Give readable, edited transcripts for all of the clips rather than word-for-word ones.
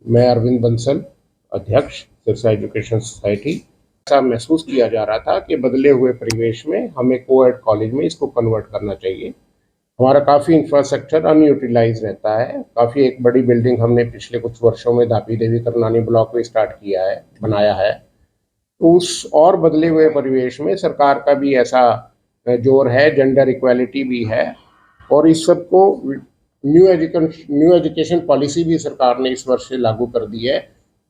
मैं अरविंद बंसल, अध्यक्ष Sirsa education society. ऐसा महसूस किया जा रहा था कि बदले हुए परिवेश में हमें कोएड कॉलेज में इसको कन्वर्ट करना चाहिए। हमारा काफ़ी इंफ्रास्ट्रक्चर अनयूटिलाइज रहता है। काफ़ी एक बड़ी बिल्डिंग हमने पिछले कुछ वर्षों में धापी देवी करनानी ब्लॉक में स्टार्ट किया है, बनाया है। तो उस और बदले हुए परिवेश में सरकार का भी ऐसा जोर है, जेंडर इक्वालिटी भी है, और इस सब को न्यू एजुकेशन पॉलिसी भी सरकार ने इस वर्ष से लागू कर दी है,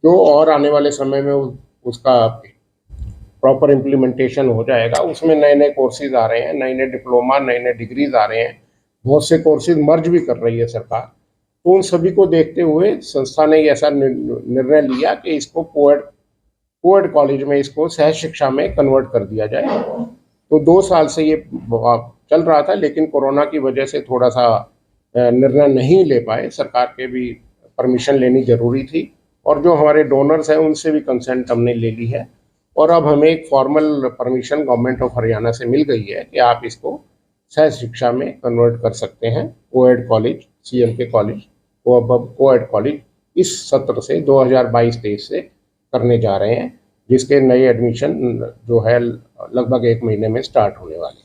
जो और आने वाले समय में उसका प्रॉपर इम्प्लीमेंटेशन हो जाएगा। उसमें नए नए कोर्सेज आ रहे हैं, नए नए डिप्लोमा, नए नए डिग्रीज आ रहे हैं, बहुत से कोर्सेज मर्ज भी कर रही है सरकार। तो उन सभी को देखते हुए संस्था ने ऐसा निर्णय लिया कि इसको कोएड कॉलेज में इसको सह शिक्षा में कन्वर्ट कर दिया जाए। तो 2 साल से ये चल रहा था, लेकिन कोरोना की वजह से थोड़ा सा निर्णय नहीं ले पाए। सरकार के भी परमिशन लेनी जरूरी थी, और जो हमारे डोनर्स हैं उनसे भी कंसेंट हमने ले ली है, और अब हमें एक formal permission government of Haryana से मिल गई है कि आप इसको सह शिक्षा में कन्वर्ट कर सकते हैं। कोएड कॉलेज, सीएम के कॉलेज को अब कोएड कॉलेज इस सत्र से 2022-23 से करने जा रहे हैं, जिसके नए एडमिशन जो है लगभग 1 महीने में स्टार्ट होने वाले।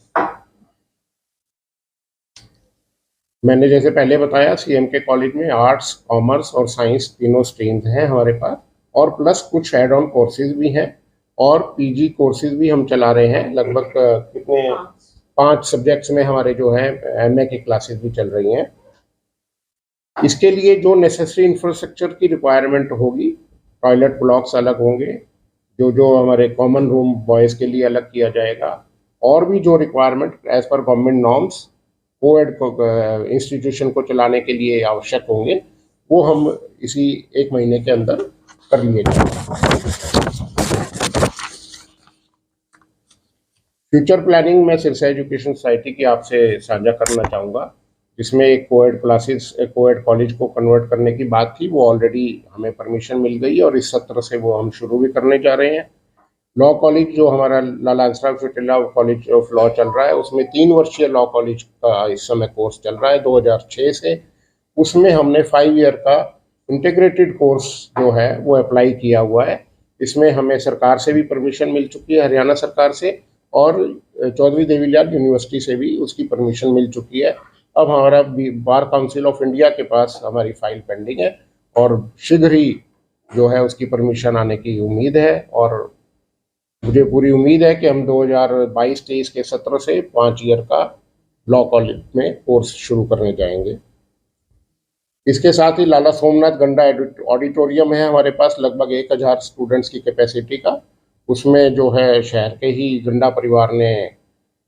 मैंने जैसे पहले बताया, सीएम के कॉलेज में आर्ट्स, कॉमर्स और साइंस तीनों स्ट्रीम्स हैं हमारे पास, और प्लस कुछ एड ऑन कोर्सेज भी हैं, और पीजी कोर्सेज भी हम चला रहे हैं। लगभग कितने 5 सब्जेक्ट्स में हमारे जो है एमए की क्लासेस भी चल रही हैं। इसके लिए जो नेसेसरी इंफ्रास्ट्रक्चर की रिक्वायरमेंट होगी, टॉयलेट ब्लॉक्स अलग होंगे, जो हमारे कॉमन रूम बॉयज़ के लिए अलग किया जाएगा, और भी जो रिक्वायरमेंट एज पर गवर्नमेंट नॉर्म्स कोएड इंस्टीट्यूशन को चलाने के लिए आवश्यक होंगे, वो हम इसी 1 महीने के अंदर कर लिए जाएंगे। फ्यूचर प्लानिंग में सिरसा एजुकेशन सोसाइटी की आपसे साझा करना चाहूँगा, जिसमें एक कोएड कॉलेज को कन्वर्ट करने की बात थी, वो ऑलरेडी हमें परमिशन मिल गई, और इस सत्र से वो हम शुरू भी करने जा रहे हैं। लॉ कॉलेज जो हमारा लाला हंसराव चोटिला कॉलेज ऑफ लॉ चल रहा है, उसमें 3 वर्षीय लॉ कॉलेज का इस समय कोर्स चल रहा है 2006 से। उसमें हमने 5 ईयर का इंटीग्रेटेड कोर्स जो है वो अप्लाई किया हुआ है। इसमें हमें सरकार से भी परमिशन मिल चुकी है, हरियाणा सरकार से, और चौधरी देवीलाल यूनिवर्सिटी से भी उसकी परमिशन मिल चुकी है। अब हमारा बार काउंसिल ऑफ इंडिया के पास हमारी फाइल पेंडिंग है, और शीघ्र ही जो है उसकी परमिशन आने की उम्मीद है, और मुझे पूरी उम्मीद है कि हम 2022-23 के सत्र से 5 ईयर का लॉ कॉलेज में कोर्स शुरू करने जाएंगे। इसके साथ ही लाला सोमनाथ गंडा ऑडिटोरियम है हमारे पास, लगभग 1000 स्टूडेंट्स की कैपेसिटी का। उसमें जो है शहर के ही गंडा परिवार ने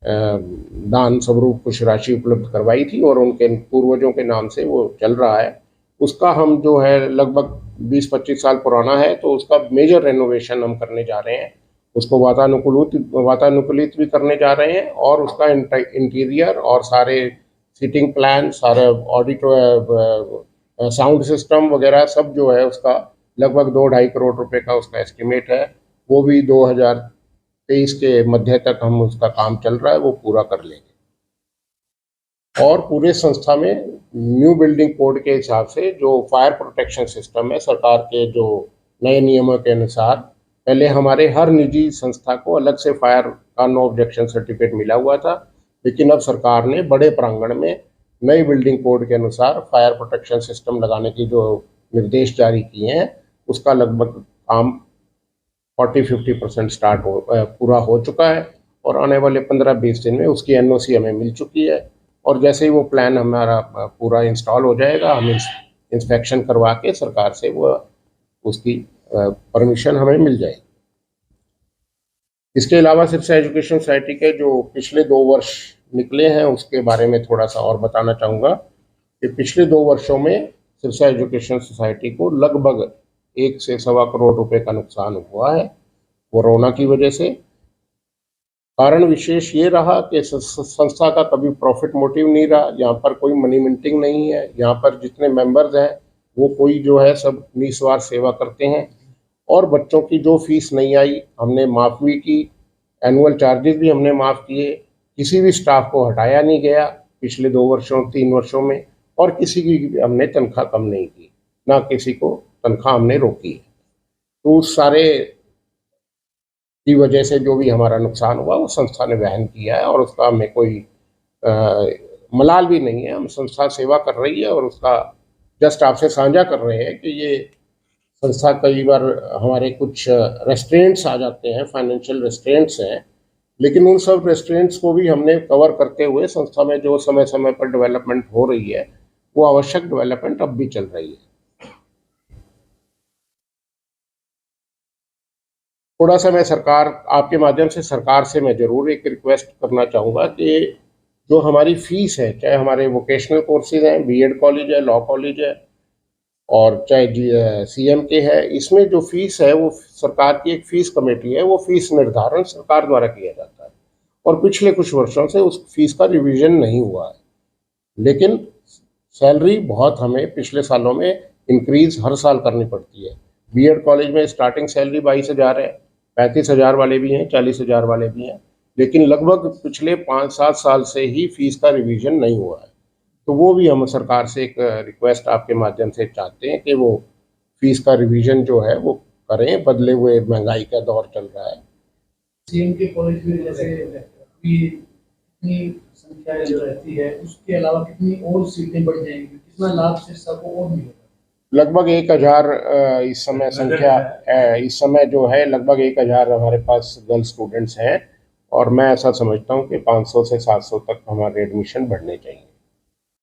दान स्वरूप कुछ राशि उपलब्ध करवाई थी, और उनके पूर्वजों के नाम से वो चल रहा है। उसका हम जो है लगभग 20-25 साल पुराना है, तो उसका मेजर रेनोवेशन हम करने जा रहे हैं। उसको वातानुकूलित भी करने जा रहे हैं, और उसका इंटीरियर और सारे सीटिंग प्लान, सारे साउंड सिस्टम वगैरह सब जो है उसका लगभग 2-2.5 करोड़ रुपए का उसका एस्टिमेट है। वो भी 2023 के मध्य तक हम उसका काम चल रहा है, वो पूरा कर लेंगे। और पूरे संस्था में न्यू बिल्डिंग कोड के हिसाब से जो फायर प्रोटेक्शन सिस्टम है, सरकार के जो नए नियमों के अनुसार, पहले हमारे हर निजी संस्था को अलग से फायर का नो ऑब्जेक्शन सर्टिफिकेट मिला हुआ था, लेकिन अब सरकार ने बड़े प्रांगण में नई बिल्डिंग कोड के अनुसार फायर प्रोटेक्शन सिस्टम लगाने की जो निर्देश जारी किए हैं, उसका लगभग काम 40-50% पूरा हो चुका है, और आने वाले 15-20 दिन में उसकी एनओसी हमें मिल चुकी है। और जैसे ही वो प्लान हमारा पूरा इंस्टॉल हो जाएगा, हम इंस्पेक्शन करवा के सरकार से वो उसकी परमिशन हमें मिल जाएगी। इसके अलावा सिरसा एजुकेशन सोसाइटी के जो पिछले 2 वर्ष निकले हैं, उसके बारे में थोड़ा सा और बताना चाहूँगा कि पिछले 2 वर्षों में सिरसा एजुकेशन सोसाइटी को लगभग 1 से 1.25 करोड़ रुपए का नुकसान हुआ है कोरोना की वजह से। कारण विशेष ये रहा कि संस्था का कभी प्रॉफिट मोटिव नहीं रहा, यहाँ पर कोई मनी मिंटिंग नहीं है। यहाँ पर जितने मेंबर्स हैं वो कोई जो है सब निस्वार्थ सेवा करते हैं, और बच्चों की जो फीस नहीं आई हमने माफ़ भी की, एनुअल चार्जेस भी हमने माफ़ किए। किसी भी स्टाफ को हटाया नहीं गया पिछले 3 वर्षों में, और किसी की हमने तनख्वाह कम नहीं की, ना किसी को तनख्वाह हमने रोकी है। तो उस सारे की वजह से जो भी हमारा नुकसान हुआ वो संस्था ने वहन किया है और उसका हमें कोई मलाल भी नहीं है। हम संस्था सेवा कर रही है और उसका जस्ट आपसे साझा कर रहे हैं कि ये संस्था कई बार हमारे कुछ रेस्ट्रेंट्स आ जाते हैं, फाइनेंशियल रेस्ट्रेंट्स हैं, लेकिन उन सब रेस्ट्रेंट्स को भी हमने कवर करते हुए संस्था में जो समय समय पर डेवलपमेंट हो रही है वो आवश्यक डेवलपमेंट अब भी चल रही है। थोड़ा सा मैं सरकार आपके माध्यम से सरकार से मैं जरूर एक रिक्वेस्ट करना चाहूँगा कि जो हमारी फीस है, चाहे हमारे वोकेशनल कोर्सेज हैं, बीएड कॉलेज है, लॉ कॉलेज है और चाहे सीएम के है, इसमें जो फीस है वो सरकार की एक फीस कमेटी है, वो फीस निर्धारण सरकार द्वारा किया जाता है और पिछले कुछ वर्षों से उस फीस का रिवीजन नहीं हुआ है। लेकिन सैलरी बहुत हमें पिछले सालों में इंक्रीज हर साल करनी पड़ती है। बीएड कॉलेज में स्टार्टिंग सैलरी 22,000 है, 35,000 वाले भी हैं, 40,000 वाले भी हैं, लेकिन लगभग पिछले 5-7 साल से ही फीस का रिवीजन नहीं हुआ है। तो वो भी हम सरकार से एक रिक्वेस्ट आपके माध्यम से चाहते हैं कि वो फीस का रिवीजन जो है वो करें, बदले हुए महंगाई का दौर चल रहा है। सीएम के कॉलेज में जैसे कितनी संख्या जो रहती है उसके अलावा कितनी और सीटें बढ़ जाएंगी, कितना लाभ शिक्षा को और मिलेगा? लगभग 1,000 इस समय संख्या इस समय जो है लगभग 1,000 हमारे पास गर्ल स्टूडेंट्स हैं और मैं ऐसा समझता हूँ कि 500 से 700 तक हमारे एडमिशन बढ़ने चाहिए।